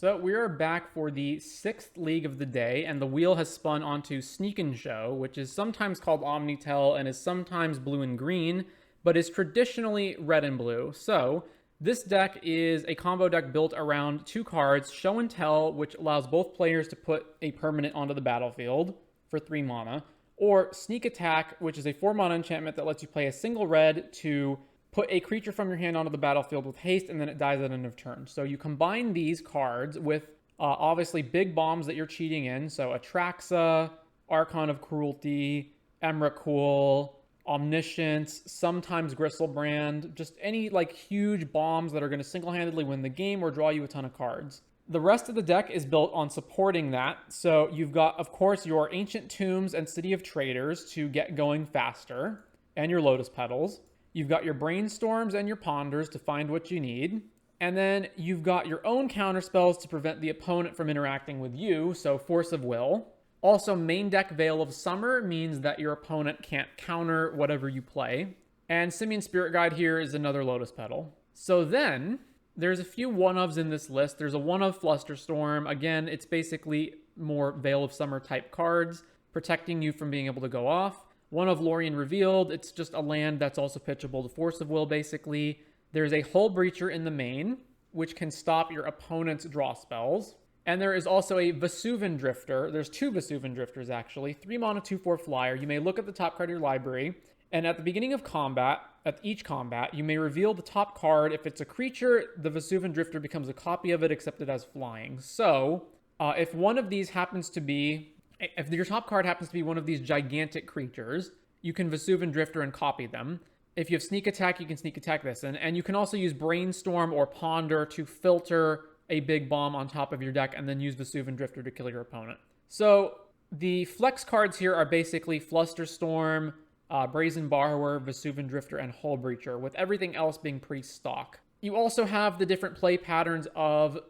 So we are back for the 6th league of the day, and the wheel has spun onto Sneak and Show, which is sometimes called Omnitel and is sometimes blue and green, but is traditionally red and blue. So this deck is a combo deck built around 2 cards, Show and Tell, which allows both players to put a permanent onto the battlefield for 3 mana, or Sneak Attack, which is a 4 mana enchantment that lets you play a single red to put a creature from your hand onto the battlefield with haste, and then it dies at end of turn. So you combine these cards with obviously big bombs that you're cheating in. So Atraxa, Archon of Cruelty, Emrakul, Omniscience, sometimes Gristlebrand, just any like huge bombs that are going to single-handedly win the game or draw you a ton of cards. The rest of the deck is built on supporting that. So you've got, of course, your Ancient Tombs and City of Traders to get going faster, and your Lotus Petals. You've got your Brainstorms and your Ponders to find what you need. And then you've got your own counterspells to prevent the opponent from interacting with you, so Force of Will. Also, main deck Veil of Summer means that your opponent can't counter whatever you play. And Simian Spirit Guide here is another Lotus Petal. So then, there's a few one-ofs in this list. There's a one-of Flusterstorm. Again, it's basically more Veil of Summer type cards, protecting you from being able to go off. One of Lorien Revealed, it's just a land that's also pitchable to Force of Will, basically. There's a Hull Breacher in the main, which can stop your opponent's draw spells. And there is also a Vesuvan Drifter. There's 2 Vesuvan Drifters, actually. 3 mana, 2/4 flyer. You may look at the top card of your library, and at the beginning of combat, at each combat, you may reveal the top card. If it's a creature, the Vesuvan Drifter becomes a copy of it, except it has flying. So, if one of these happens to be... If your top card happens to be one of these gigantic creatures, you can Vesuvan Drifter and copy them. If you have Sneak Attack, you can Sneak Attack this in. And you can also use Brainstorm or Ponder to filter a big bomb on top of your deck and then use Vesuvan Drifter to kill your opponent. So the flex cards here are basically Flusterstorm, Brazen Borrower, Vesuvan Drifter, and Hull Breacher, with everything else being pre-stock. You also have the different play patterns of...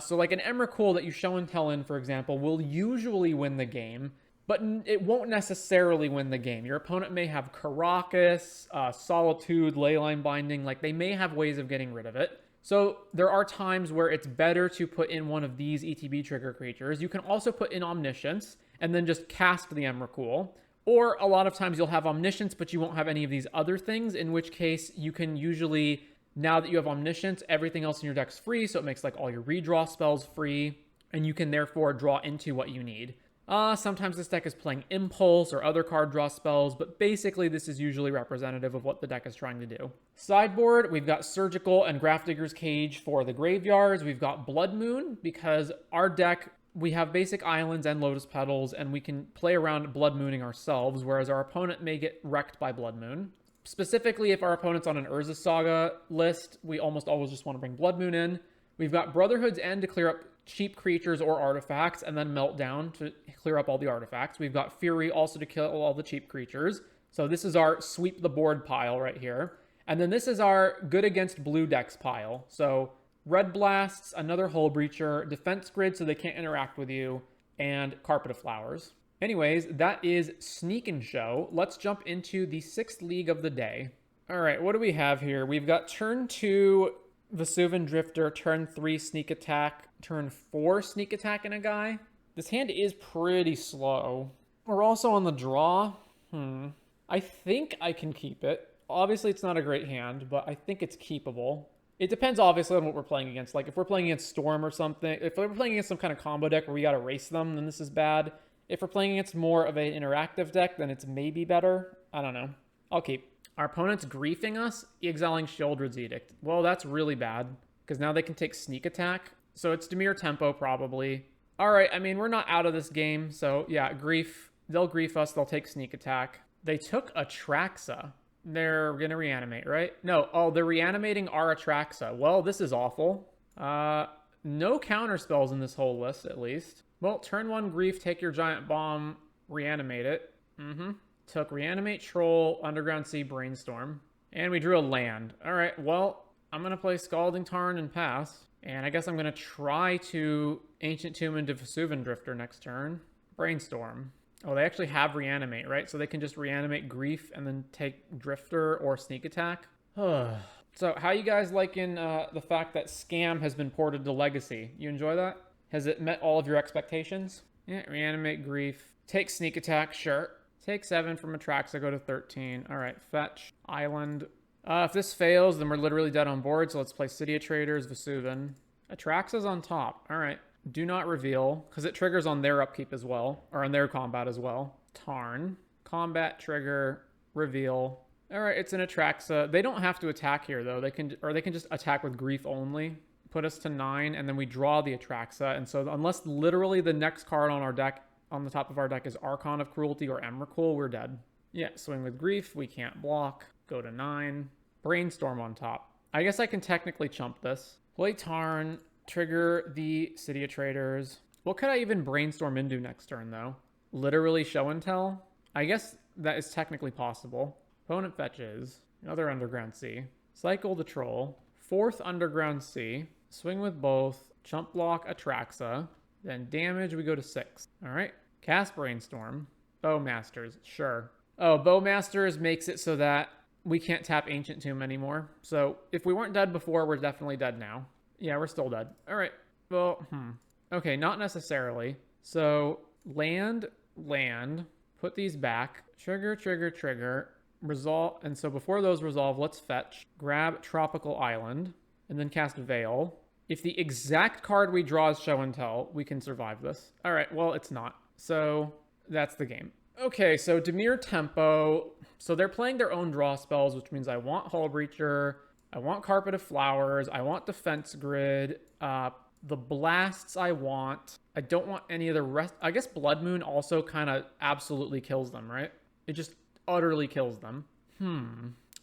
so like an Emrakul that you show and tell in, for example, will usually win the game, but it won't necessarily win the game. Your opponent may have Karakas, Solitude, Leyline Binding, like they may have ways of getting rid of it. So there are times where it's better to put in one of these ETB trigger creatures. You can also put in Omniscience and then just cast the Emrakul. Or a lot of times you'll have Omniscience, but you won't have any of these other things, in which case you can usually... Now that you have Omniscience, everything else in your deck's free, so it makes like all your redraw spells free, and you can therefore draw into what you need. Sometimes this deck is playing Impulse or other card draw spells, but basically this is usually representative of what the deck is trying to do. Sideboard, we've got Surgical and Grafdigger's Cage for the graveyards. We've got Blood Moon, because our deck, we have basic islands and Lotus Petals, and we can play around Blood Mooning ourselves, whereas our opponent may get wrecked by Blood Moon. Specifically, if our opponent's on an Urza Saga list, we almost always just want to bring Blood Moon in. We've got Brotherhood's End to clear up cheap creatures or artifacts, and then Meltdown to clear up all the artifacts. We've got Fury also to kill all the cheap creatures. So this is our sweep the board pile right here. And then this is our good against blue decks pile. So Red Blasts, another Hull Breacher, Defense Grid so they can't interact with you, and Carpet of Flowers. Anyways, that is Sneak and Show. Let's jump into the 6th league of the day. All right, what do we have here? We've got turn 2 Vesuvan Drifter, turn 3 Sneak Attack, turn 4 Sneak Attack in a guy. This hand is pretty slow. We're also on the draw. I think I can keep it. Obviously, it's not a great hand, but I think it's keepable. It depends, obviously, on what we're playing against. Like, if we're playing against Storm or something, if we're playing against some kind of combo deck where we gotta race them, then this is bad. If we're playing against more of an interactive deck, then it's maybe better. I don't know. I'll keep. Our opponent's griefing us, exiling Sheoldred's Edict. Well, that's really bad, because now they can take Sneak Attack. So it's Dimir Tempo, probably. All right, I mean, we're not out of this game, so yeah, grief. They'll grief us, they'll take Sneak Attack. They took Atraxa. They're gonna reanimate, right? No, oh, they're reanimating our Atraxa. Well, this is awful. No counter spells in this whole list, at least. Well, turn 1 grief, take your giant bomb, reanimate it. Took Reanimate, Troll, Underground Sea, Brainstorm. And we drew a land. All right, well, I'm going to play Scalding Tarn and pass. And I guess I'm going to try to Ancient Tomb into Vesuvan Drifter next turn. Brainstorm. Oh, they actually have Reanimate, right? So they can just reanimate Grief and then take Drifter or Sneak Attack. So, how you guys liking the fact that Scam has been ported to Legacy? You enjoy that? Has it met all of your expectations? Yeah, reanimate Grief. Take Sneak Attack, sure. Take 7 from Atraxa, go to 13. All right, fetch. Island. If this fails, then we're literally dead on board, so let's play City of Traders, Vesuvan. Atraxa's on top. All right. Do not reveal, because it triggers on their upkeep as well, or on their combat as well. Tarn. Combat trigger, reveal. All right, it's an Atraxa. They don't have to attack here though. They can just attack with Grief only. Put us to 9, and then we draw the Atraxa. And so unless literally the next card on our deck, on the top of our deck, is Archon of Cruelty or Emrakul, we're dead. Yeah, swing with Grief. We can't block. Go to 9. Brainstorm on top. I guess I can technically chump this. Play Tarn. Trigger the City of Traders. What could I even brainstorm into next turn though? Literally show and tell? I guess that is technically possible. Opponent fetches. Another Underground Sea. Cycle the Troll. 4th Underground Sea. Swing with both. Chump block Atraxa. Then damage, we go to 6. Alright. Cast Brainstorm. Bowmasters. Sure. Oh, Bowmasters makes it so that we can't tap Ancient Tomb anymore. So if we weren't dead before, we're definitely dead now. Yeah, we're still dead. Alright. Well, okay, not necessarily. So, land. Put these back. Trigger. Resolve. And so before those resolve, let's fetch. Grab Tropical Island. And then cast Veil. If the exact card we draw is Show and Tell, we can survive this. Alright, well, it's not. So, that's the game. Okay, so Dimir Tempo. So they're playing their own draw spells, which means I want Hull Breacher. I want Carpet of Flowers. I want Defense Grid. The blasts I want. I don't want any of the rest. I guess Blood Moon also kind of absolutely kills them, right? It just utterly kills them.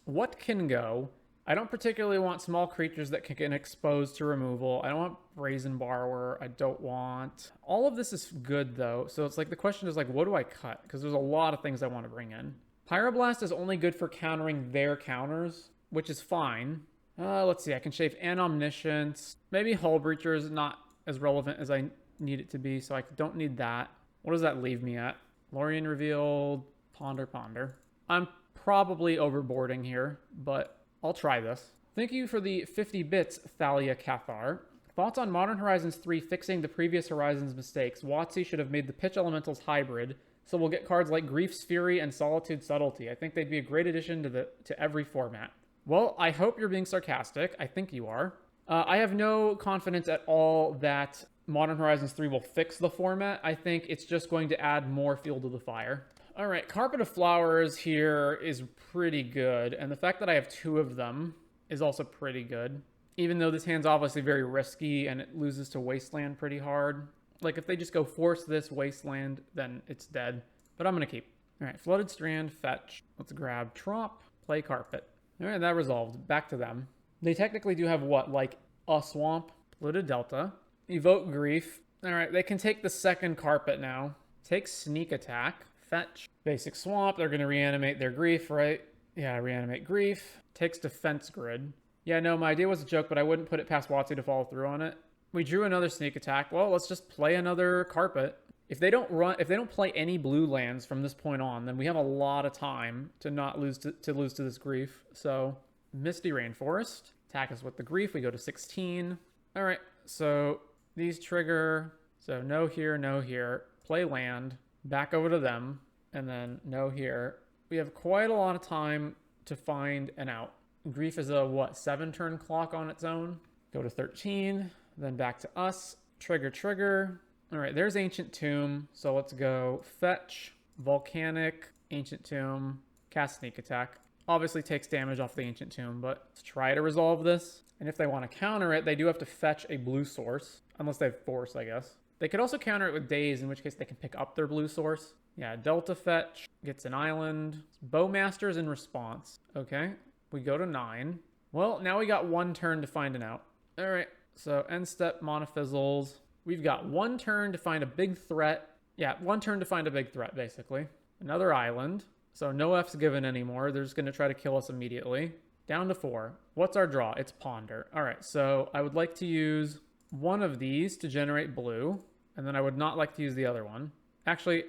What can go? I don't particularly want small creatures that can get exposed to removal. I don't want Brazen Borrower. I don't want... All of this is good, though. So it's like the question is, like, what do I cut? Because there's a lot of things I want to bring in. Pyroblast is only good for countering their counters, which is fine. Let's see. I can shave an Omniscience. Maybe Hull Breacher is not as relevant as I need it to be, so I don't need that. What does that leave me at? Lorien Revealed, Ponder. I'm probably overboarding here, but I'll try this. Thank you for the 50 bits, Thalia Cathar. Thoughts on Modern Horizons 3 fixing the previous Horizons mistakes? WotC should have made the Pitch Elementals hybrid, so we'll get cards like Grief's Fury and Solitude Subtlety. I think they'd be a great addition to every format. Well, I hope you're being sarcastic. I think you are. I have no confidence at all that Modern Horizons 3 will fix the format. I think it's just going to add more fuel to the fire. All right, Carpet of Flowers here is pretty good, and the fact that I have 2 of them is also pretty good. Even though this hand's obviously very risky and it loses to Wasteland pretty hard. Like, if they just go force this Wasteland, then it's dead. But I'm going to keep. All right, Flooded Strand, fetch. Let's grab Trop, play Carpet. All right, that resolved. Back to them. They technically do have what? Like, a Swamp, Polluted Delta, Evoke Grief. All right, they can take the second Carpet now. Take Sneak Attack, fetch. Basic Swamp, they're going to reanimate their Grief, right? Yeah, reanimate Grief. Takes Defense Grid. Yeah, no, my idea was a joke, but I wouldn't put it past WotC to follow through on it. We drew another Sneak Attack. Well, let's just play another Carpet. If they don't play any blue lands from this point on, then we have a lot of time to not lose to this Grief. So, Misty Rainforest. Attack us with the Grief. We go to 16. All right, so these trigger. So no here, no here. Play land. Back over to them. And then no here. We have quite a lot of time to find an out. Grief is a, 7-turn clock on its own. Go to 13. Then back to us. Trigger. All right, there's Ancient Tomb. So let's go fetch, Volcanic, Ancient Tomb, cast Sneak Attack. Obviously takes damage off the Ancient Tomb, but let's try to resolve this. And if they want to counter it, they do have to fetch a blue source. Unless they have Force, I guess. They could also counter it with Daze, in which case they can pick up their blue source. Yeah, Delta fetch, gets an island. Bowmaster's in response. Okay, we go to 9. Well, now we got 1 turn to find an out. All right, so end step Monofizzles. We've got 1 turn to find a big threat. Yeah, 1 turn to find a big threat, basically. Another island. So no F's given anymore. They're just going to try to kill us immediately. Down to 4. What's our draw? It's Ponder. All right, so I would like to use one of these to generate blue. And then I would not like to use the other one. Actually,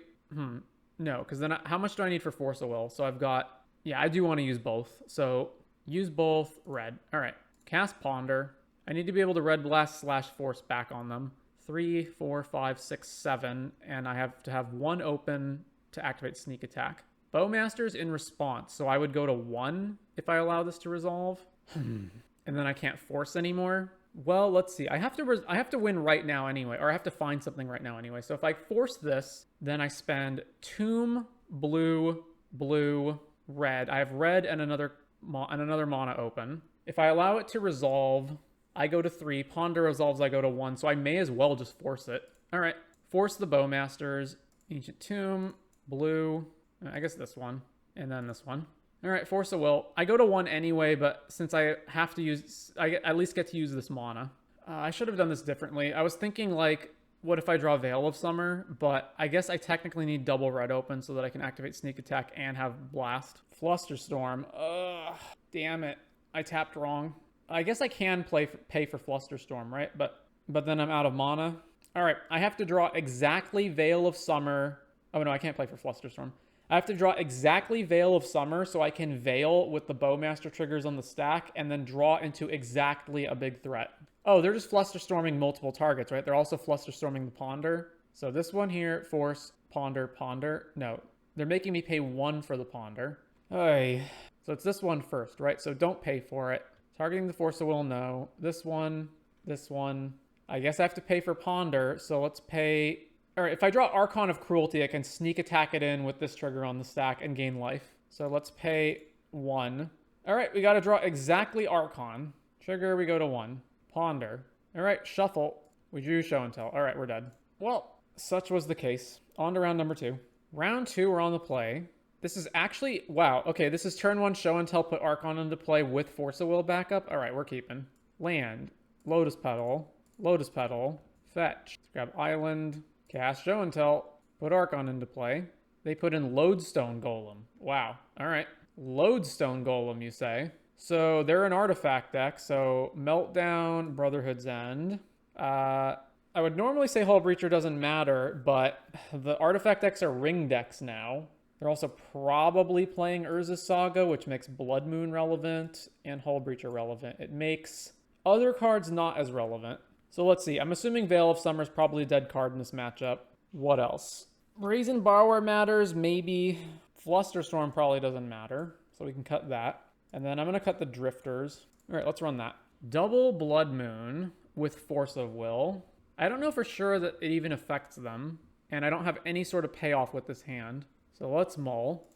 no, because then how much do I need for Force of Will? So I've got... Yeah, I do want to use both. So Use both red. All right. Cast Ponder. I need to be able to Red Blast / Force back on them. 3, 4, 5, 6, 7. And I have to have 1 open to activate Sneak Attack. Bowmaster's in response, so I would go to 1 if I allow this to resolve. And then I can't force anymore. Well, let's see. I have to win right now anyway, or I have to find something right now anyway. So if I force this, then I spend Tomb, blue, blue, red. I have red and another mana open. If I allow it to resolve, I go to 3. Ponder resolves, I go to 1. So I may as well just force it. All right. Force the Bowmasters. Ancient Tomb, blue. I guess this one. And then this one. All right, Force of Will. I go to 1 anyway, but since I have to use... I at least get to use this mana. I should have done this differently. I was thinking, like, what if I draw Veil of Summer? But I guess I technically need double red open so that I can activate Sneak Attack and have Blast. Flusterstorm. Ugh, damn it. I tapped wrong. I guess I can pay for Flusterstorm, right? But then I'm out of mana. All right, I have to draw exactly Veil of Summer. Oh, no, I can't play for Flusterstorm. I have to draw exactly Veil of Summer so I can Veil with the Bowmaster triggers on the stack and then draw into exactly a big threat. Oh, they're just Flusterstorming multiple targets, right? They're also Flusterstorming the Ponder. So this one here, Force, Ponder, Ponder. No, they're making me pay 1 for the Ponder. Oy. So it's this one first, right? So don't pay for it. Targeting the Force of Will, no. This one, this one. I guess I have to pay for Ponder, so let's pay... All right, if I draw Archon of Cruelty, I can Sneak Attack it in with this trigger on the stack and gain life. So let's pay 1. All right, we got to draw exactly Archon. Trigger, we go to 1. Ponder. All right, Shuffle. We drew Show and Tell. All right, we're dead. Well, such was the case. On to round number 2. Round 2, we're on the play. This is actually... Wow, okay, this is turn 1, Show and Tell, put Archon into play with Force of Will backup. All right, we're keeping. Land. Lotus Petal. Lotus Petal. Fetch. Let's grab Island. Cast Show and Tell, put Archon into play. They put in Lodestone Golem. Wow. All right. Lodestone Golem, you say? So they're an artifact deck. So Meltdown, Brotherhood's End. I would normally say Hull Breacher doesn't matter, but the artifact decks are ring decks now. They're also probably playing Urza's Saga, which makes Blood Moon relevant and Hull Breacher relevant. It makes other cards not as relevant. So let's see. I'm assuming Veil of Summer is probably a dead card in this matchup. What else? Brazen Borrower matters, maybe. Flusterstorm probably doesn't matter, so we can cut that. And then I'm going to cut the Drifters. All right, let's run that. Double Blood Moon with Force of Will. I don't know for sure that it even affects them, and I don't have any sort of payoff with this hand. So let's mull.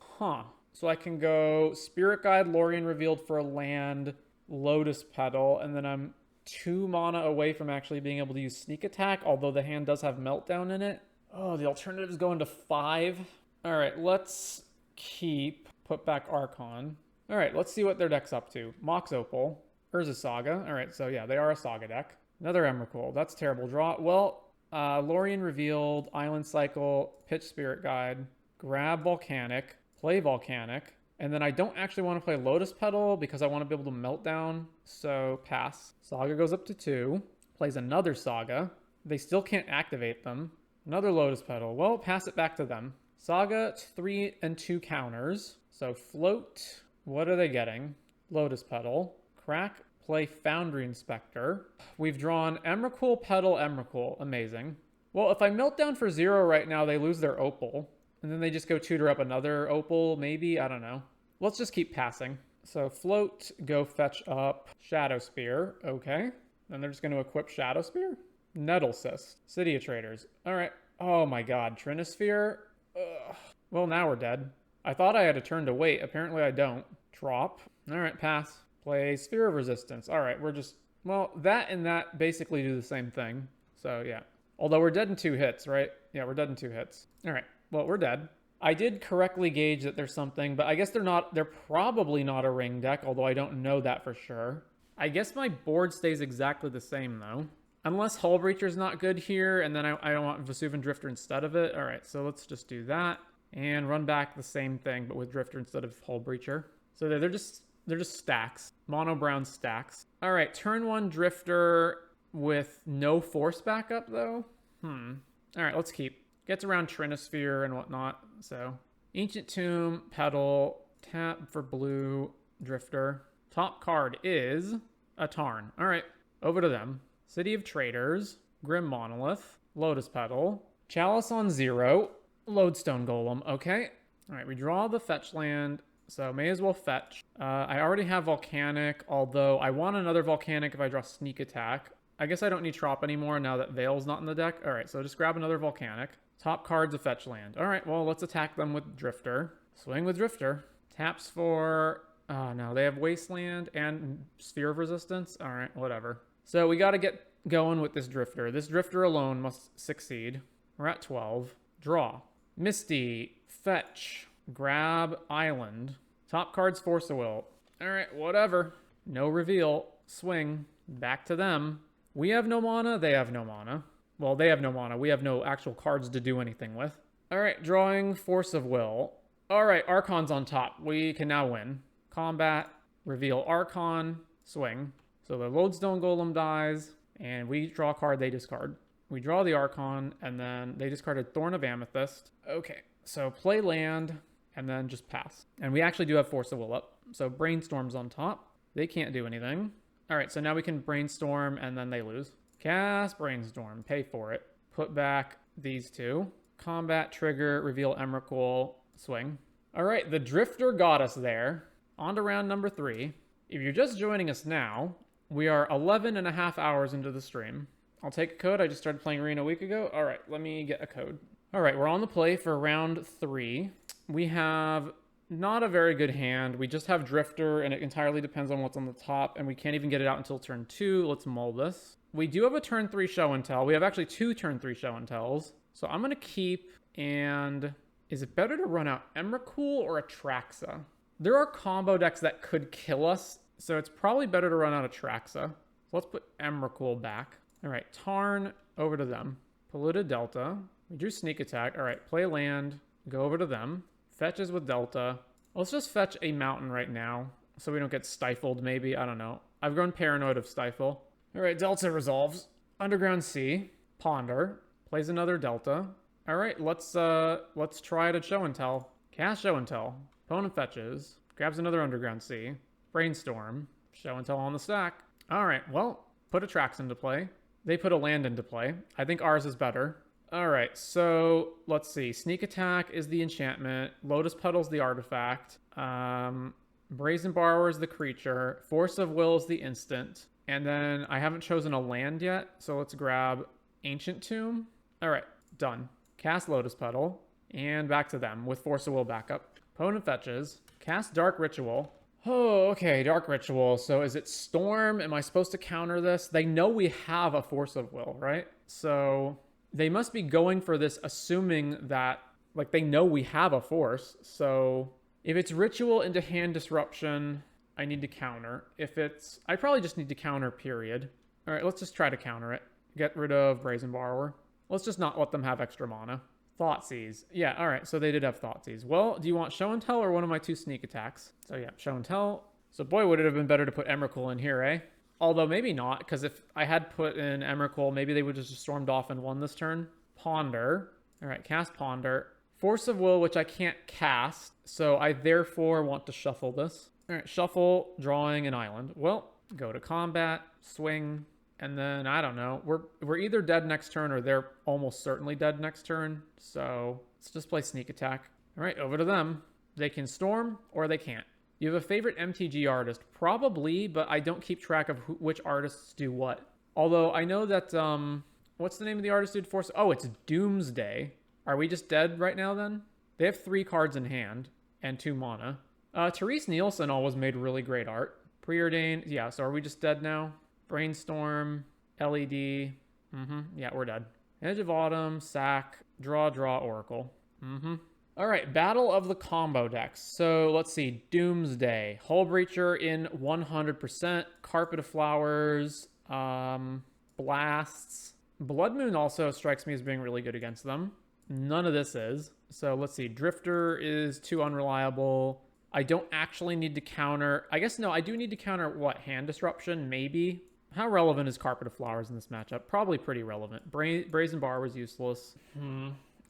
So I can go Spirit Guide, Lorien Revealed for a land, Lotus Petal, and then I'm 2 mana away from actually being able to use Sneak Attack, although the hand does have Meltdown in it. Oh, the alternatives go into 5. All right, let's put back Archon. All right, let's see what their deck's up to. Mox Opal, Urza's Saga. All right, so yeah, they are a Saga deck. Another Emrakul. That's a terrible draw. Well, Lorien Revealed, Island Cycle, Pitch Spirit Guide, grab Volcanic, play Volcanic, and then I don't actually want to play Lotus Petal because I want to be able to Meltdown, so pass. Saga goes up to 2, plays another Saga. They still can't activate them. Another Lotus Petal. Well, pass it back to them. Saga, 3 and 2 counters. So float. What are they getting? Lotus Petal. Crack, play Foundry Inspector. We've drawn Emrakul, Petal, Emrakul. Amazing. Well, if I Meltdown for 0 right now, they lose their Opal. And then they just go tutor up another Opal, maybe? I don't know. Let's just keep passing. So float, go fetch up Shadow Spear. Okay. Then they're just going to equip Shadow Spear? Nettle Cyst. City of Traders. All right. Oh my god. Trinisphere? Ugh. Well, now we're dead. I thought I had a turn to wait. Apparently I don't. Drop. All right, pass. Play Sphere of Resistance. All right, we're just... Well, that and that basically do the same thing. So, yeah. Although we're dead in 2 hits, right? Yeah, we're dead in 2 hits. All right. Well, we're dead. I did correctly gauge that there's something, but I guess they're probably not a ring deck, although I don't know that for sure. I guess my board stays exactly the same, though. Unless Hull Breacher's not good here, and then I don't want Vesuvian Drifter instead of it. All right, so let's just do that. And run back the same thing, but with Drifter instead of Hull Breacher. So they're just stacks. Mono brown stacks. All right, turn 1 Drifter with no force backup, though. All right, let's keep. Gets around Trinisphere and whatnot. So Ancient Tomb, Petal, tap for blue, Drifter. Top card is a Tarn. All right, over to them. City of Traders, Grim Monolith, Lotus Petal, Chalice on 0, Lodestone Golem. Okay. All right, we draw the fetch land, so may as well fetch. I already have Volcanic, although I want another Volcanic if I draw Sneak Attack. I guess I don't need Trop anymore now that Veil's not in the deck. All right, so just grab another Volcanic. Top card's a fetch land. All right, well, let's attack them with Drifter. Swing with Drifter. Taps for... Oh, no, they have Wasteland and Sphere of Resistance. All right, whatever. So we got to get going with this Drifter. This Drifter alone must succeed. We're at 12. Draw. Misty. Fetch. Grab Island. Top card's Force of Will. All right, whatever. No reveal. Swing. Back to them. We have no mana. They have no mana. Well, they have no mana. We have no actual cards to do anything with. All right, drawing Force of Will. All right, Archon's on top. We can now win. Combat. Reveal Archon. Swing. So the Lodestone Golem dies, and we draw a card, they discard. We draw the Archon, and then they discarded Thorn of Amethyst. Okay, so play land, and then just pass. And we actually do have Force of Will up. So Brainstorm's on top. They can't do anything. All right, so now we can Brainstorm, and then they lose. Cast Brainstorm, pay for it. Put back these two. Combat, trigger, reveal Emrakul, swing. All right, the Drifter got us there. On to round number 3. If you're just joining us now, we are 11 and a half hours into the stream. I'll take a code. I just started playing Arena a week ago. All right, let me get a code. All right, we're on the play for round 3. We have not a very good hand. We just have Drifter, and it entirely depends on what's on the top, and we can't even get it out until turn 2. Let's mull this. We do have a turn 3 show and tell. We have actually 2 turn 3 show and tells. So I'm going to keep, and is it better to run out Emrakul or Atraxa? There are combo decks that could kill us, so it's probably better to run out Atraxa. So let's put Emrakul back. All right, Tarn, over to them. Polluted Delta. We drew Sneak Attack. All right, play land, go over to them. Fetches with Delta. Let's just fetch a mountain right now so we don't get stifled maybe. I don't know. I've grown paranoid of stifle. All right, Delta resolves. Underground Sea. Ponder. Plays another Delta. All right, let's try to show and tell. Cast show and tell. Opponent fetches. Grabs another Underground Sea. Brainstorm. Show and tell on the stack. All right, well, put a Trax into play. They put a land into play. I think ours is better. All right, so let's see. Sneak Attack is the enchantment. Lotus Petal's the artifact. Brazen Borrower is the creature. Force of Will is the instant. And then I haven't chosen a land yet, so let's grab Ancient Tomb. All right, done. Cast Lotus Petal, and back to them with Force of Will backup. Opponent fetches. Cast Dark Ritual. Oh, okay, Dark Ritual. So is it Storm? Am I supposed to counter this? They know we have a Force of Will, right? So they must be going for this assuming that, like, they know we have a force. So if it's Ritual into hand disruption, I need to counter. If it's... I probably just need to counter, period. All right, let's just try to counter it. Get rid of Brazen Borrower. Let's just not let them have extra mana. Thoughtseize. Yeah, all right, so they did have Thoughtseize. Well, do you want Show and Tell or one of my 2 sneak attacks? So yeah, Show and Tell. So boy, would it have been better to put Emrakul in here, eh? Although maybe not, because if I had put in Emrakul, maybe they would just stormed off and won this turn. Ponder. All right, cast Ponder. Force of Will, which I can't cast, so I therefore want to shuffle this. All right, shuffle, drawing an island. Well, go to combat, swing, and then, I don't know, we're either dead next turn or they're almost certainly dead next turn. So let's just play Sneak Attack. All right, over to them. They can storm or they can't. You have a favorite MTG artist? Probably, but I don't keep track of which artists do what. Although I know that, what's the name of the artist who did Force? Oh, it's Doomsday. Are we just dead right now then? They have 3 cards in hand and 2 mana. Therese Nielsen always made really great art. Preordained, yeah, so are we just dead now? Brainstorm, LED, yeah, we're dead. Edge of Autumn, Sack, Draw, Oracle. All right, Battle of the Combo decks. So let's see, Doomsday, Hullbreacher in 100%, Carpet of Flowers, Blasts. Blood Moon also strikes me as being really good against them. None of this is. So let's see, Drifter is too unreliable. I don't actually need to counter. I guess, no, I do need to counter, what, Hand Disruption, maybe? How relevant is Carpet of Flowers in this matchup? Probably pretty relevant. Brazen Bar was useless.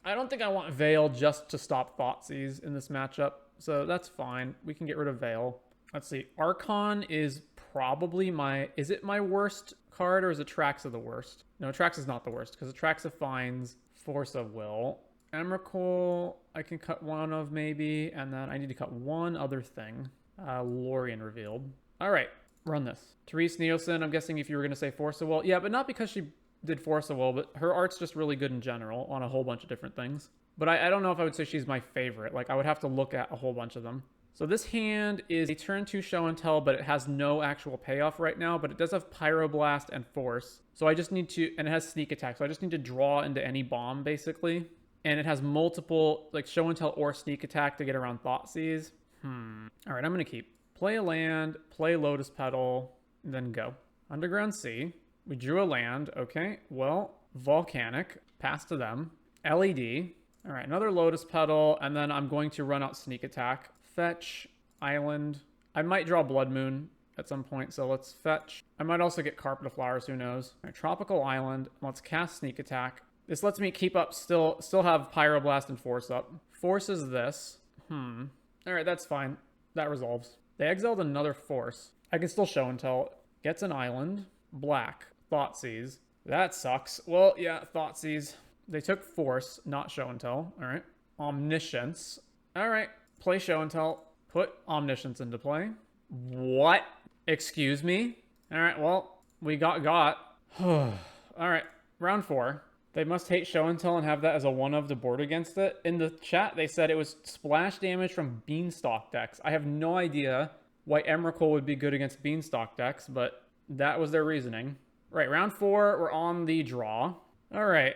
I don't think I want Veil just to stop Thoughtseize in this matchup, so that's fine. We can get rid of Veil. Let's see. Archon is probably my... Is it my worst card, or is Atraxa the worst? No, Atraxa's not the worst, because Atraxa finds Force of Will. Emrakul, I can cut one of maybe, and then I need to cut one other thing. Lorien revealed. All right, run this. Therese Nielsen, I'm guessing if you were going to say Force of Will. Yeah, but not because she did Force of Will, but her art's just really good in general on a whole bunch of different things. But I don't know if I would say she's my favorite. Like, I would have to look at a whole bunch of them. So this hand is a turn 2 show and tell, but it has no actual payoff right now, but it does have Pyroblast and Force. So I just need to, and it has sneak attack, so I just need to draw into any bomb, basically. And it has multiple, like, show and tell or sneak attack to get around Thoughtseize. All right, I'm going to keep. Play a land, play Lotus Petal, and then go. Underground Sea. We drew a land. Okay, well, Volcanic. Pass to them. LED. All right, another Lotus Petal, and then I'm going to run out sneak attack. Fetch, Island. I might draw Blood Moon at some point, so let's fetch. I might also get Carpet of Flowers, who knows. All right, Tropical Island. Let's cast sneak attack. This lets me keep up, still have Pyroblast and Force up. Forces this. All right, that's fine. That resolves. They exiled another Force. I can still show and tell. Gets an Island. Black. Thoughtseize. That sucks. Well, yeah, Thoughtseize. They took Force, not show and tell. All right. Omniscience. All right. Play show and tell. Put Omniscience into play. What? Excuse me? All right, well, we got. All right, round 4. They must hate show and tell and have that as a 1-of to board against it. In the chat, they said it was splash damage from Beanstalk decks. I have no idea why Emrakul would be good against Beanstalk decks, but that was their reasoning. Right, round 4, we're on the draw. All right,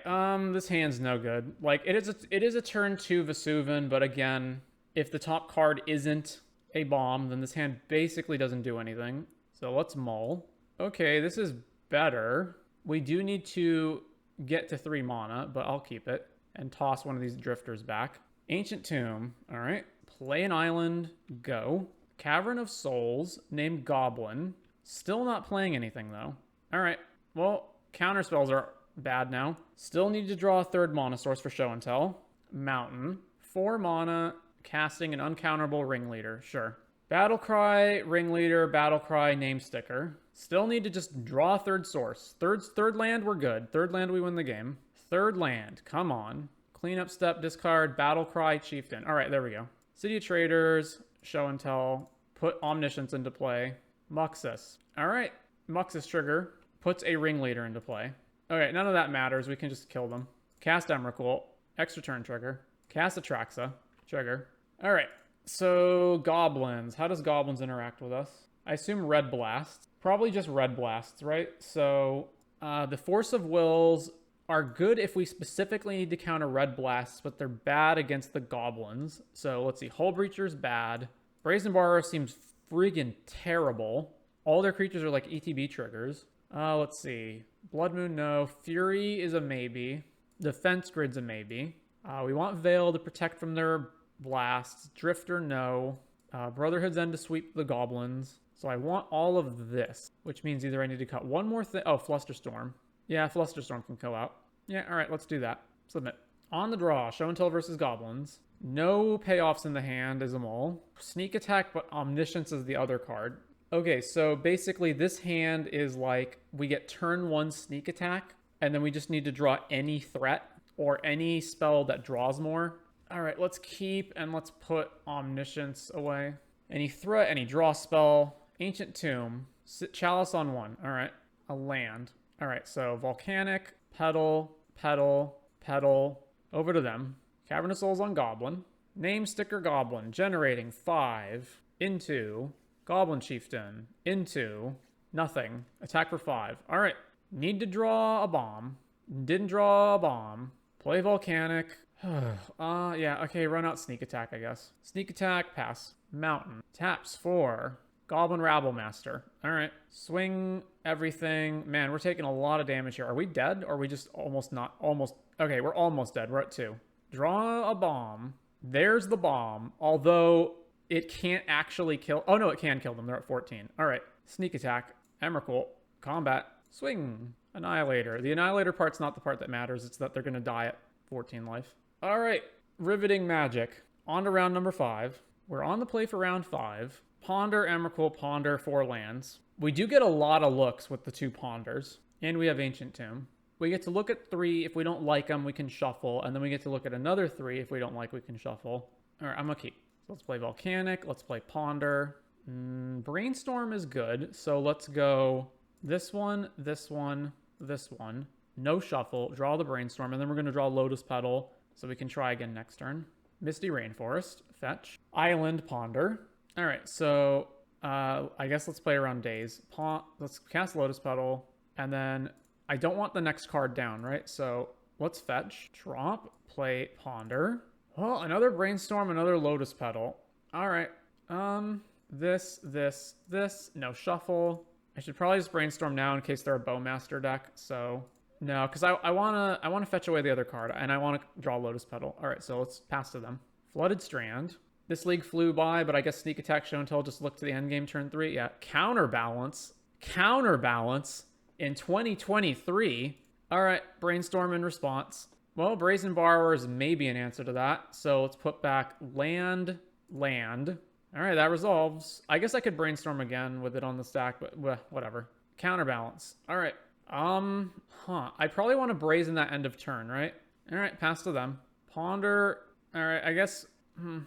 this hand's no good. Like, it is a turn 2 Vesuvan, but again, if the top card isn't a bomb, then this hand basically doesn't do anything. So let's mull. Okay, this is better. We do need to get to 3 mana, but I'll keep it and toss one of these drifters back. Ancient Tomb. All right. Play an island. Go. Cavern of Souls. Named Goblin. Still not playing anything, though. All right. Well, counter spells are bad now. Still need to draw a 3rd mana source for show and tell. Mountain. 4 mana. Casting an uncounterable Ringleader. Sure. Battlecry, Ringleader, Battlecry, Name Sticker. Still need to just draw a 3rd source. Third land, we're good. 3rd land, we win the game. 3rd land, come on. Cleanup step, discard, Battlecry, Chieftain. All right, there we go. City of Traders, show and tell. Put Omniscience into play. Muxus. All right, Muxus trigger. Puts a Ringleader into play. Okay, none of that matters. We can just kill them. Cast Emrakul. Extra turn trigger. Cast Atraxa. Trigger. All right. So, Goblins. How does Goblins interact with us? I assume Red Blasts. Probably just Red Blasts, right? So, the Force of Wills are good if we specifically need to counter Red Blasts, but they're bad against the Goblins. So, let's see. Hull Breacher's bad. Brazen Borrower seems friggin' terrible. All their creatures are like ETB triggers. Let's see. Blood Moon, no. Fury is a maybe. Defense Grid's a maybe. We want Veil to protect from their blasts. Drifter, no. Brotherhood's End to sweep the Goblins. So I want all of this, which means either I need to cut one more thing. Oh, Flusterstorm. Yeah, Flusterstorm can go out. Yeah, all right, let's do that. Submit. On the draw, show and tell versus Goblins. No payoffs in the hand is a mull. Sneak attack, but Omniscience is the other card. Okay, so basically this hand is like we get turn 1 sneak attack, and then we just need to draw any threat or any spell that draws more. All right, let's keep and let's put Omniscience away. Any threat, any draw spell. Ancient Tomb. Chalice on 1. All right, a land. All right, so Volcanic, Petal, Petal, Petal. Over to them. Cavern of Souls on Goblin. Name Sticker Goblin. Generating 5 into Goblin Chieftain. Into nothing. Attack for 5. All right, need to draw a bomb. Didn't draw a bomb. Play Volcanic. Yeah, okay, run out Sneak Attack, I guess. Sneak Attack, pass. Mountain. Taps for Goblin Rabblemaster. All right. Swing everything. Man, we're taking a lot of damage here. Are we dead? Or are we just almost not? Almost. Okay, we're almost dead. We're at 2. Draw a bomb. There's the bomb. Although it can't actually kill. Oh, no, it can kill them. They're at 14. All right. Sneak Attack. Emrakul. Combat. Swing. Annihilator. The Annihilator part's not the part that matters. It's that they're going to die at 14 life. All right. Riveting Magic. On to round number 5. We're on the play for round 5. Ponder, Emrakul, Ponder, 4 lands. We do get a lot of looks with the 2 Ponders. And we have Ancient Tomb. We get to look at 3. If we don't like them, we can shuffle. And then we get to look at another 3. If we don't like, we can shuffle. All right, I'm going to keep. So let's play Volcanic. Let's play Ponder. Brainstorm is good. So let's go this one, this one, this one. No shuffle. Draw the Brainstorm. And then we're going to draw Lotus Petal so we can try again next turn. Misty Rainforest. Fetch. Island. Ponder. All right, so I guess let's play around Days. Let's cast Lotus Petal. And then I don't want the next card down, right? So let's fetch, drop, play Ponder. Well, another Brainstorm, another Lotus Petal. All right. This. No shuffle. I should probably just Brainstorm now in case they're a Bowmaster deck. So no, because I wanna fetch away the other card and I want to draw Lotus Petal. All right, so let's pass to them. Flooded Strand. This league flew by, but I guess Sneak Attack, Show and Tell just look to the end game turn 3. Yeah, Counterbalance in 2023. All right, Brainstorm in response. Well, Brazen Borrower is maybe an answer to that. So let's put back land. All right, that resolves. I guess I could Brainstorm again with it on the stack, but whatever. Counterbalance. All right. I probably want to Brazen that end of turn, right? All right, pass to them. Ponder. All right, I guess.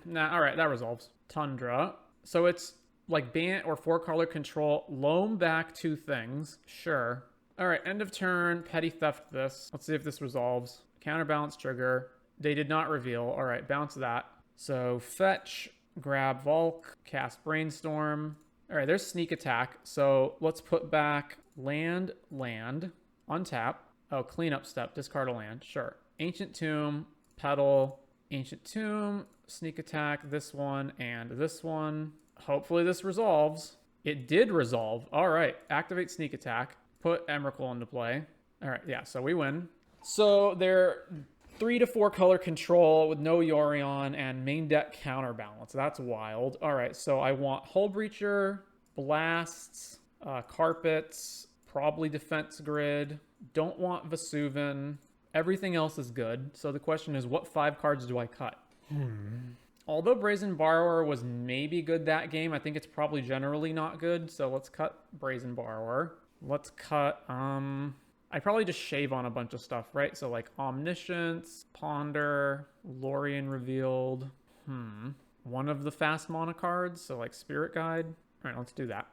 Nah, all right, that resolves. Tundra. So it's like Bant or 4-color control. Loam back 2 things. Sure. All right, end of turn. Petty Theft this. Let's see if this resolves. Counterbalance trigger. They did not reveal. All right, bounce that. So fetch, grab Volk, cast Brainstorm. All right, there's Sneak Attack. So let's put back land, untap. Oh, cleanup step, discard a land. Sure. Ancient Tomb, Petal, Ancient Tomb, Sneak Attack, this one, and this one. Hopefully this resolves. It did resolve. All right, activate Sneak Attack. Put Emrakul into play. All right, yeah, so we win. So they're 3 to 4 color control with no Yorion and main deck Counterbalance. That's wild. All right, so I want Hull Breacher, Blasts, Carpets, probably Defense Grid. Don't want Vesuvan. Everything else is good. So the question is, what 5 cards do I cut? Although Brazen Borrower was maybe good that game, I think it's probably generally not good. So let's cut Brazen Borrower. Let's cut, I probably just shave on a bunch of stuff, right? So like Omniscience, Ponder, Lorien Revealed. One of the fast mana cards, so like Spirit Guide. All right, let's do that.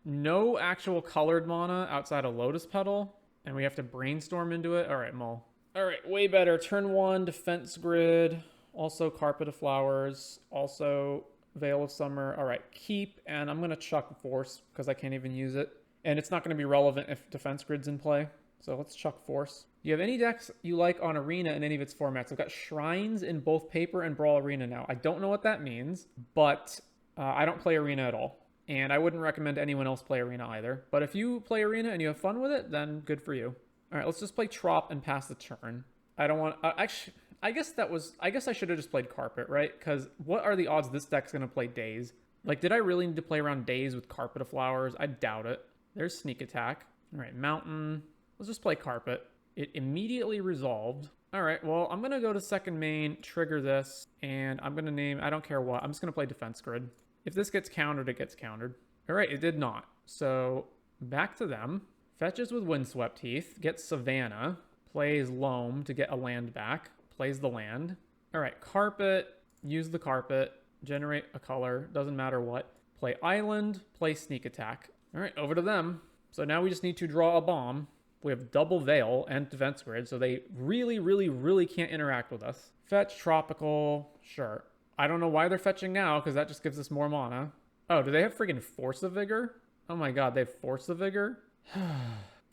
No actual colored mana outside of Lotus Petal, and we have to Brainstorm into it. All right, Mull. All right, way better. Turn 1, Defense Grid, also Carpet of Flowers, also Veil of Summer. All right, keep, and I'm going to chuck Force because I can't even use it. And it's not going to be relevant if Defense Grid's in play. So let's chuck Force. Do you have any decks you like on Arena in any of its formats? I've got Shrines in both Paper and Brawl Arena now. I don't know what that means, but I don't play Arena at all. And I wouldn't recommend anyone else play Arena either. But if you play Arena and you have fun with it, then good for you. All right, let's just play Trop and pass the turn. I don't want... actually, I guess I should have just played Carpet, right? Because what are the odds this deck's going to play Daze? Like, did I really need to play around Daze with Carpet of Flowers? I doubt it. There's Sneak Attack. All right, Mountain. Let's just play Carpet. It immediately resolved. All right, well, I'm going to go to second main, trigger this, and I'm going to name... I don't care what. I'm just going to play Defense Grid. If this gets countered, it gets countered. All right, it did not. So back to them. Fetches with Windswept Heath. Gets Savannah. Plays Loam to get a land back. Plays the land. All right, Carpet. Use the Carpet. Generate a color. Doesn't matter what. Play Island. Play Sneak Attack. All right, over to them. So now we just need to draw a bomb. We have double Veil and Defense Grid, so they really can't interact with us. Fetch Tropical. Sure. I don't know why they're fetching now, because that just gives us more mana. Oh, do they have friggin' Force of Vigor? Oh my god, they have Force of Vigor?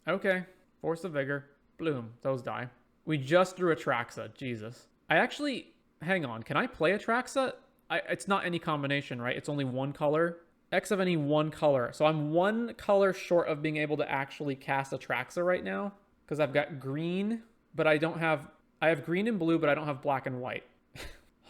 Okay, Force of Vigor. Bloom, those die. We just drew Atraxa, Jesus. I actually, hang on, can I play Atraxa? It's not any combination, right? It's only one color. X of any one color. So I'm one color short of being able to actually cast Atraxa right now, because I've got green, but I have green and blue, but I don't have black and white.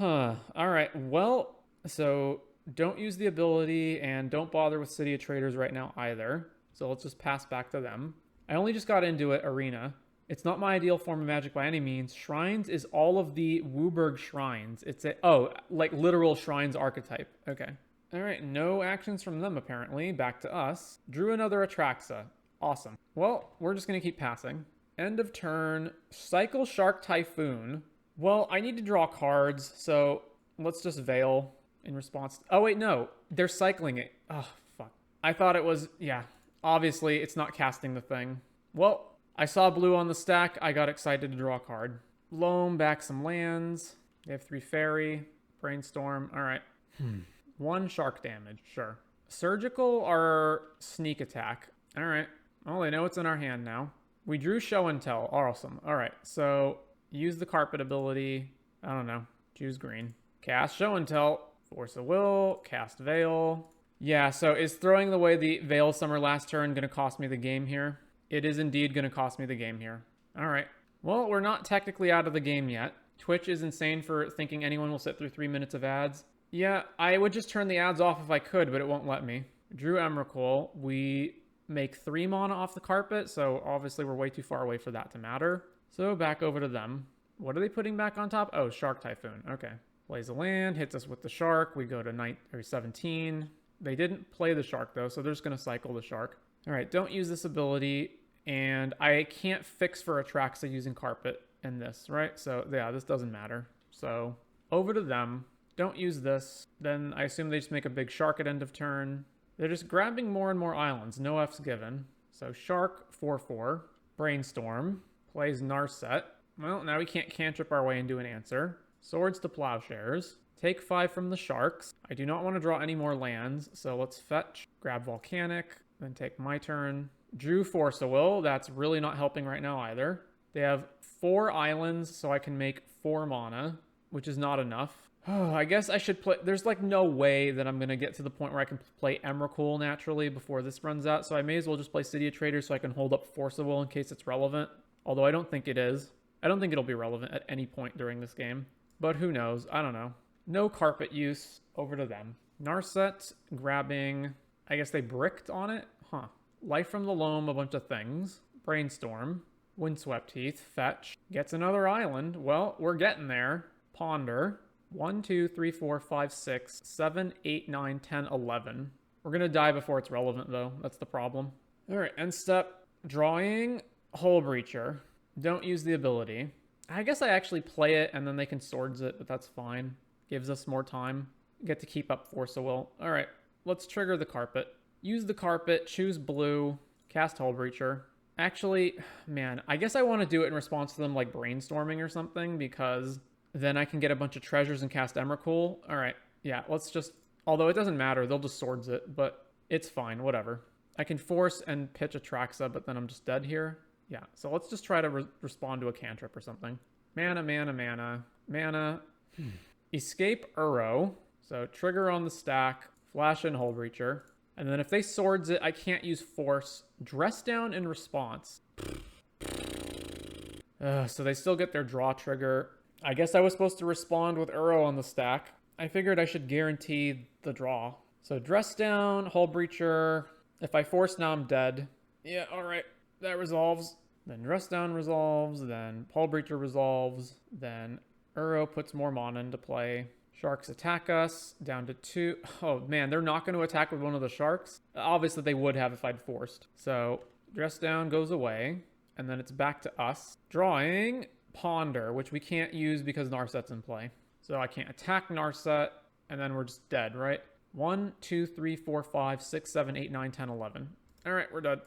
All right, well, so don't use the ability and don't bother with City of Traders right now either. So let's just pass back to them. I only just got into it, Arena. It's not my ideal form of magic by any means. Shrines is all of the Wooburg shrines. It's a, oh, like literal shrines archetype. Okay. All right, no actions from them apparently. Back to us. Drew another Atraxa. Awesome. Well, we're just going to keep passing. End of turn. Cycle Shark Typhoon. Well, I need to draw cards, so let's just Veil in response. Oh, wait, no. They're cycling it. Oh, fuck. I thought it was, yeah. Obviously, it's not casting the thing. Well, I saw blue on the stack. I got excited to draw a card. Loam, back some lands. They have 3 fairy. Brainstorm. All right. 1 shark damage. Sure. Surgical or sneak attack. All right. Well, they know it's in our hand now. We drew show and tell. Awesome. All right. So use the carpet ability. I don't know. Choose green. Cast show and tell. Force of will. Cast veil. Yeah, so is throwing away the Veil Summer last turn going to cost me the game here? It is indeed going to cost me the game here. All right. Well, we're not technically out of the game yet. Twitch is insane for thinking anyone will sit through 3 minutes of ads. Yeah, I would just turn the ads off if I could, but it won't let me. Drew Emrakul. We make 3 mana off the carpet, so obviously we're way too far away for that to matter. So back over to them. What are they putting back on top? Oh, Shark Typhoon. Okay. Plays a land, hits us with the shark. We go to 17. They didn't play the shark, though, so they're just going to cycle the shark. All right, don't use this ability, and I can't fix for Atraxa using carpet in this, right? So, yeah, this doesn't matter. So, over to them. Don't use this. Then I assume they just make a big shark at end of turn. They're just grabbing more and more islands. No F's given. So, shark, 4/4. Brainstorm. Plays Narset. Well, now we can't cantrip our way into an answer. Swords to Plowshares. Take 5 from the sharks. I do not want to draw any more lands, so let's fetch, grab Volcanic, then take my turn. Drew Force of Will. That's really not helping right now either. They have 4 islands, so I can make 4 mana, which is not enough. Oh, I guess I should play... There's like no way that I'm going to get to the point where I can play Emrakul naturally before this runs out, so I may as well just play City of Traders so I can hold up Force of Will in case it's relevant. Although I don't think it is. I don't think it'll be relevant at any point during this game. But who knows? I don't know. No carpet use. Over to them. Narset grabbing... I guess they bricked on it? Huh. Life from the Loam, a bunch of things. Brainstorm. Windswept Heath. Fetch. Gets another island. Well, we're getting there. Ponder. 1, 2, 3, 4, 5, 6, 7, 8, 9, 10, 11. We're going to die before it's relevant, though. That's the problem. All right, end step. Drawing Hole Breacher. Don't use the ability. I guess I actually play it, and then they can swords it, but that's fine. Gives us more time. Get to keep up Force of Will. All right, let's trigger the carpet. Use the carpet, choose blue, cast Hole Breacher. Actually, man, I guess I want to do it in response to them like brainstorming or something, because then I can get a bunch of treasures and cast Emrakul. All right, yeah, let's just... Although it doesn't matter, they'll just swords it, but it's fine, whatever. I can force and pitch Atraxa, but then I'm just dead here. Yeah, so let's just try to respond to a cantrip or something. Mana, mana, mana, mana. Escape Uro. So trigger on the stack, flash in Hole Breacher. And then if they swords it, I can't use force. Dress down in response. So they still get their draw trigger. I guess I was supposed to respond with Uro on the stack. I figured I should guarantee the draw. So dress down, Hole Breacher. If I force now, I'm dead. Yeah, all right. That resolves. Then dress down resolves. Then Hole Breacher resolves. Then Uro puts more mana into play. Sharks attack us. Down to 2. Oh, man, they're not going to attack with one of the sharks? Obviously, they would have if I'd forced. So dress down goes away. And then it's back to us. Drawing Ponder, which we can't use because Narset's in play. So I can't attack Narset, and then we're just dead, right? 1, 2, 3, 4, 5, 6, 7, 8, 9, 10, 11. All right, we're dead.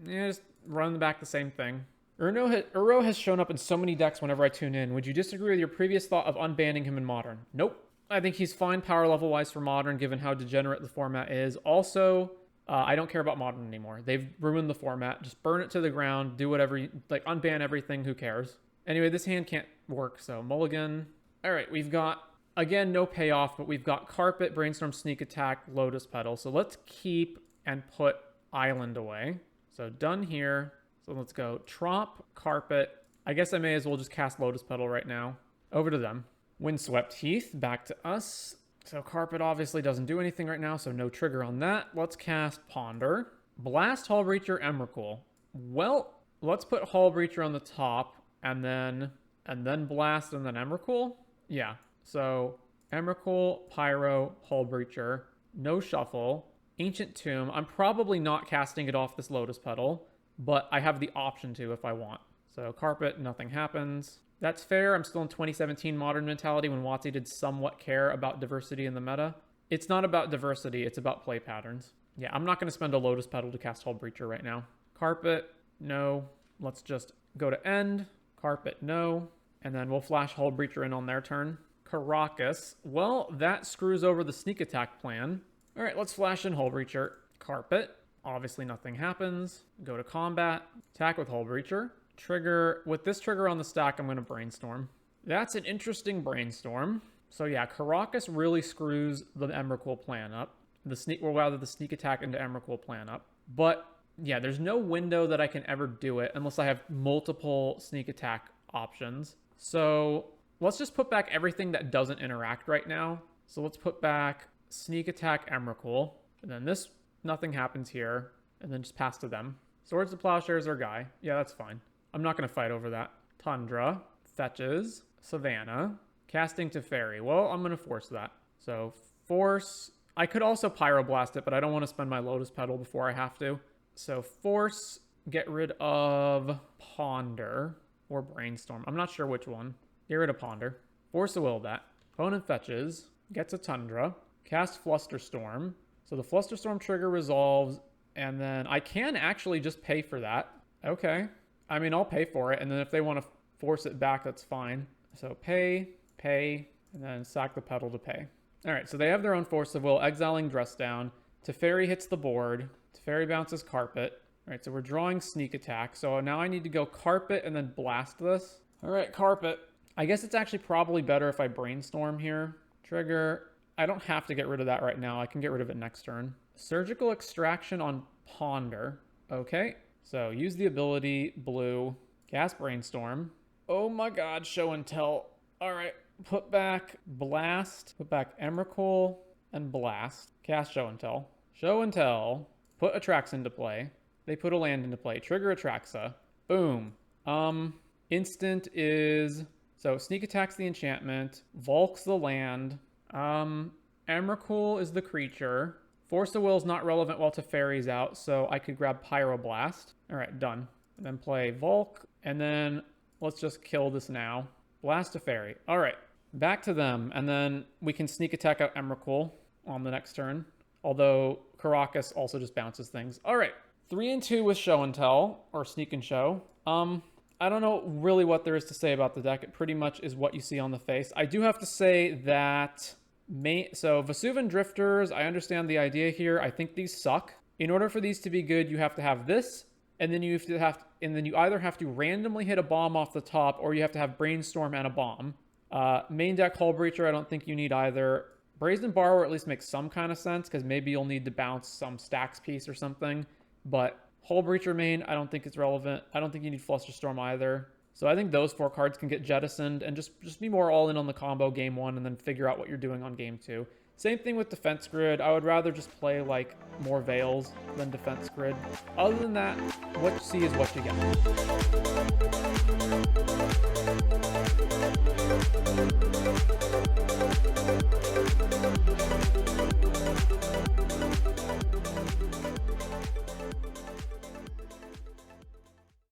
Yeah, just run back the same thing. Uro has shown up in so many decks whenever I tune in. Would you disagree with your previous thought of unbanning him in Modern? Nope. I think he's fine power level-wise for Modern, given how degenerate the format is. Also, I don't care about Modern anymore. They've ruined the format. Just burn it to the ground. Do whatever you... Like, unban everything. Who cares? Anyway, this hand can't work, so mulligan. All right, we've got... Again, no payoff, but we've got Carpet, Brainstorm, Sneak Attack, Lotus Petal. So let's keep and put Island away. So done here. So let's go Trop, Carpet. I guess I may as well just cast Lotus Petal right now. Over to them. Windswept Heath, back to us. So Carpet obviously doesn't do anything right now, so no trigger on that. Let's cast Ponder. Blast Hole Breacher Emrakul. Well, let's put Hull Breacher on the top, and then Blast, and then Emrakul. Yeah, so Emrakul, Pyro, Hull Breacher, no Shuffle, Ancient Tomb. I'm probably not casting it off this Lotus Petal, but I have the option to if I want. So Carpet, nothing happens. That's fair. I'm still in 2017 Modern mentality when WotC did somewhat care about diversity in the meta. It's not about diversity, it's about play patterns. Yeah, I'm not going to spend a Lotus Petal to cast Hull Breacher right now. Carpet, no. Let's just go to end. Carpet, no. And then we'll flash Hull Breacher in on their turn. Caracas, well, that screws over the sneak attack plan. All right, let's flash in Hull Breacher. Carpet, obviously nothing happens. Go to combat, attack with Hull Breacher. Trigger, with this trigger on the stack, I'm going to Brainstorm. That's an interesting Brainstorm. So yeah, Caracas really screws the Emrakul plan up. The sneak attack into Emrakul plan up. But yeah, there's no window that I can ever do it unless I have multiple sneak attack options. So let's just put back everything that doesn't interact right now. So let's put back sneak attack Emrakul. And then this, nothing happens here. And then just pass to them. Swords to Plowshares are Guy. Yeah, that's fine. I'm not going to fight over that. Tundra, Fetches, Savannah, casting to Fairy. Well, I'm going to force that. So force. I could also Pyroblast it, but I don't want to spend my Lotus Petal before I have to. So force, get rid of Ponder or Brainstorm. I'm not sure which one. Get rid of Ponder. Force a will that. Opponent fetches, gets a Tundra, cast Flusterstorm. So the Flusterstorm trigger resolves, and then I can actually just pay for that. Okay. I mean, I'll pay for it, and then if they want to force it back, that's fine. So pay, and then sack the Petal to pay. All right, so they have their own Force of Will, exiling Dress Down. Teferi hits the board. Teferi bounces Carpet. All right, so we're drawing Sneak Attack. So now I need to go Carpet and then blast this. All right, Carpet. I guess it's actually probably better if I Brainstorm here. Trigger. I don't have to get rid of that right now. I can get rid of it next turn. Surgical Extraction on Ponder. Okay. So use the ability, blue, cast Brainstorm. Oh my god, Show and Tell. All right, put back Blast, put back Emrakul, and Blast. Cast Show and Tell. Show and Tell, put Atraxa into play. They put a land into play. Trigger Atraxa. Boom. Instant is, so Sneak Attacks the enchantment, Volks the land. Emrakul is the creature. Force of Will is not relevant while Teferi's out, so I could grab Pyroblast. All right, done. And then play Volk, and then let's just kill this now. Blast Teferi. All right, back to them, and then we can sneak attack out Emrakul on the next turn, although Caracas also just bounces things. All right, 3 and 2 with Show and Tell, or Sneak and Show. I don't know really what there is to say about the deck. It pretty much is what you see on the face. I do have to say that so Vesuvan Drifters, I understand the idea here. I think these suck. In order for these to be good, you have to have this, and then you either have to randomly hit a bomb off the top, or you have to have Brainstorm and a bomb. Main deck Hull Breacher, I don't think you need either. Brazen Borrower at least makes some kind of sense, because maybe you'll need to bounce some stacks piece or something. But Hull Breacher main, I don't think it's relevant. I don't think you need Flusterstorm either. So I think those 4 cards can get jettisoned and just be more all in on the combo game 1 and then figure out what you're doing on game 2. Same thing with Defense Grid. I would rather just play like more Veils than Defense Grid. Other than that, what you see is what you get.